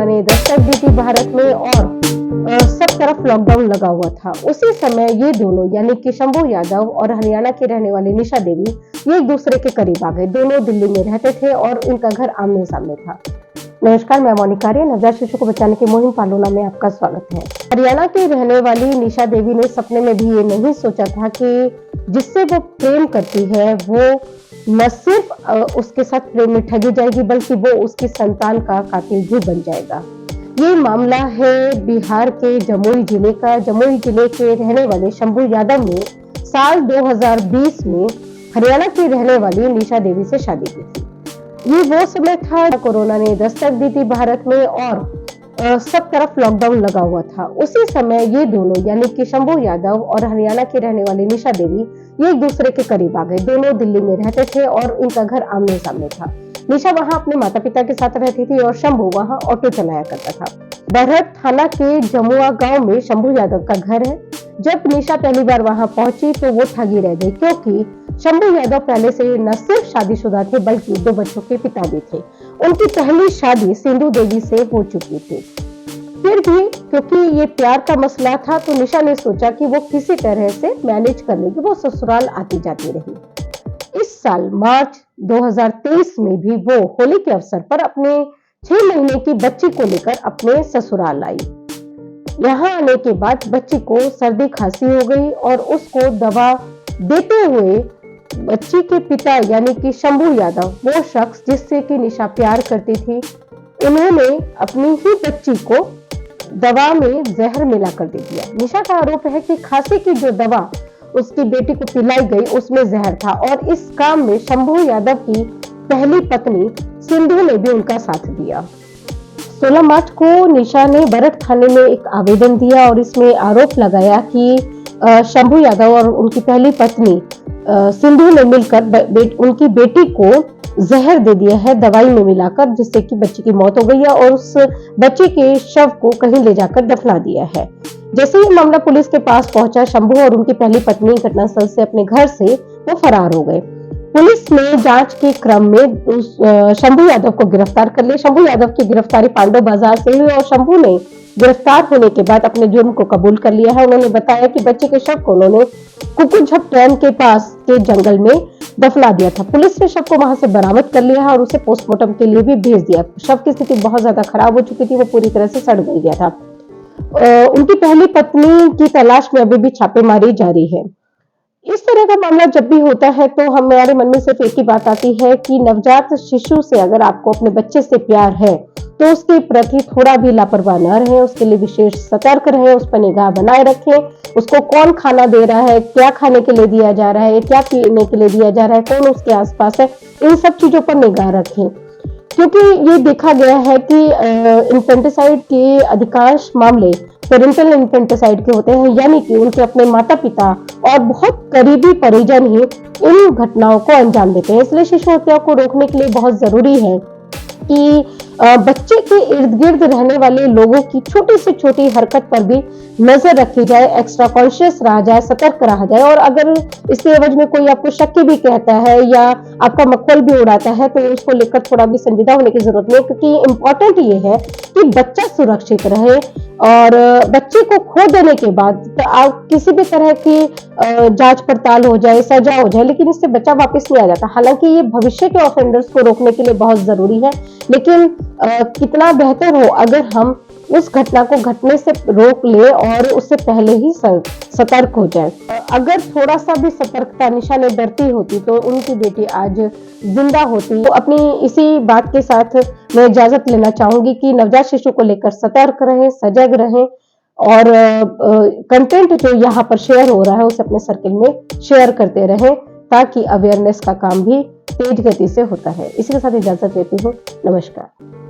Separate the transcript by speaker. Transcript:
Speaker 1: Corona ने दस्तक दी थी भारत में और सब तरफ लॉकडाउन लगा हुआ था। उसी समय ये दोनों यानी कि शंभू यादव और हरियाणा की रहने वाली निशा देवी ये एक दूसरे के करीब आ गए। दोनों दिल्ली में रहते थे और इनका घर आमने सामने था। नमस्कार, मैं मोनिका आर्य, नवजात शिशु को बचाने की मुहिम पालूना में आपका स्वागत है। हरियाणा की रहने वाली निशा देवी ने सपने में भी ये नहीं सोचा था कि जिससे वो प्रेम करती है वो न सिर्फ उसके साथ प्रेम में ठगी जाएगी बल्कि वो उसकी संतान का कातिल भी बन जाएगा। ये मामला है बिहार के जमुई जिले का। जमुई जिले के रहने वाले शंभू यादव ने साल 2020 में हरियाणा की रहने वाली निशा देवी से शादी की थी। ये वो समय था कोरोना ने दस्तक दी थी भारत में और सब तरफ लॉकडाउन लगा हुआ था। उसी समय ये दोनों यानी कि शंभू यादव और हरियाणा की रहने वाली निशा देवी ये एक दूसरे के करीब आ गए। दोनों दिल्ली में रहते थे और इनका घर आमने सामने था। निशा वहां अपने माता पिता के साथ रहती थी और शंभू वहां ऑटो चलाया करता था। बरहट थाना के जमुआ गांव में शंभू यादव का घर है। जब निशा पहली बार वहां पहुंची तो वो ठगी रह गई, क्योंकि शंभू यादव पहले से न सिर्फ शादीशुदा थे बल्कि 2 बच्चों के पिता भी थे। उनकी पहली शादी सिंधु देवी से हो चुकी थी। फिर भी क्योंकि ये प्यार का मसला था तो निशा ने सोचा कि वो किसी तरह से मैनेज कर लेगी। वो ससुराल आती जाती रही। इस साल मार्च 2023 में भी वो होली के अवसर पर अपने 6 महीने की बच्ची को लेकर अपने ससुराल आई। यहाँ आने के बाद बच्ची को सर्दी खांसी हो गई और उसको दवा देते हुए बच्ची के पिता यानी कि शंभू यादव, वो शख्स जिससे कि निशा प्यार करती थी, उन्होंने अपनी ही बच्ची को दवा में जहर मिलाकर दे दिया। निशा का आरोप है कि खांसी की जो दवा उसकी बेटी को पिलाई गई उसमें जहर था और इस काम में शंभू यादव की पहली पत्नी सिंधु ने भी उनका साथ दिया। 16 मार्च को निशा ने बरहट थाने में एक आवेदन दिया और इसमें आरोप लगाया कि शंभू यादव और उनकी पहली पत्नी सिंधु ने मिलकर उनकी बेटी को जहर दे दिया है दवाई में मिलाकर, जिससे कि बच्ची की मौत हो गई है और उस बच्चे के शव को कहीं ले जाकर दफना दिया है। जैसे ही मामला पुलिस के पास पहुंचा, शंभू और उनकी पहली पत्नी घटनास्थल से अपने घर से वो फरार हो गए। पुलिस ने जांच के क्रम में शंभू यादव को गिरफ्तार कर लिया। शंभू यादव की गिरफ्तारी पांडव बाजार से हुई और शंभू ने गिरफ्तार होने के बाद अपने जुर्म को कबूल कर लिया है। उन्होंने बताया कि बच्चे के शव को उन्होंने कुकुझप ट्रेन के पास के जंगल में दफना दिया था। पुलिस ने शव को वहां से बरामद कर लिया है और उसे पोस्टमार्टम के लिए भी भेज दिया। शव की स्थिति बहुत ज्यादा खराब हो चुकी थी, वो पूरी तरह से सड़ गया था। उनकी पहली पत्नी की तलाश में अभी भी छापेमारी जारी है। इस तरह का मामला जब भी होता है तो हमारे मन में सिर्फ एक ही बात आती है कि नवजात शिशु से अगर आपको अपने बच्चे से प्यार है तो उसके प्रति थोड़ा भी लापरवाह न रहे, उसके लिए विशेष सतर्क रहे, उस पर निगाह बनाए रखें। उसको कौन खाना दे रहा है, क्या खाने के लिए दिया जा रहा है, क्या पीने के लिए दिया जा रहा है, कौन उसके आसपास है, इन सब चीजों पर निगाह रखें। क्योंकि ये देखा गया है कि इन्फेंटिसाइड के अधिकांश मामले पेरेंटल इन्फेंटिसाइड के होते हैं, यानी कि उनके अपने माता पिता और बहुत करीबी परिजन ही इन घटनाओं को अंजाम देते हैं। इसलिए शिशु हत्या को रोकने के लिए बहुत जरूरी है कि बच्चे के इर्द गिर्द रहने वाले लोगों की छोटी से छोटी हरकत पर भी नजर रखी जाए, एक्स्ट्रा कॉन्शियस रहा जाए, सतर्क रहा जाए। और अगर इसके एवज में कोई आपको शक्की भी कहता है या आपका मक्खल भी उड़ाता है तो उसको लेकर थोड़ा भी संजीदा होने की जरूरत नहीं है, क्योंकि इम्पोर्टेंट ये है कि बच्चा सुरक्षित रहे। और बच्चे को खो देने के बाद तो आप किसी भी तरह की जांच पड़ताल हो जाए, सजा हो जाए, लेकिन इससे बच्चा वापस नहीं आ जाता। हालांकि ये भविष्य के ऑफेंडर्स को रोकने के लिए बहुत जरूरी है, लेकिन कितना बेहतर हो अगर हम उस घटना को घटने से रोक ले और उससे पहले ही सतर्क हो जाए। अगर थोड़ा सा भी सतर्कता निशा ने बरती होती तो उनकी बेटी आज जिंदा होती। तो अपनी इसी बात के साथ मैं इजाजत लेना चाहूंगी कि नवजात शिशु को लेकर सतर्क रहें, सजग रहें और कंटेंट जो यहाँ पर शेयर हो रहा है उसे अपने सर्किल में शेयर करते रहें, ताकि अवेयरनेस का काम भी तेज गति से होता है। इसी के साथ इजाजत लेती हूँ। नमस्कार।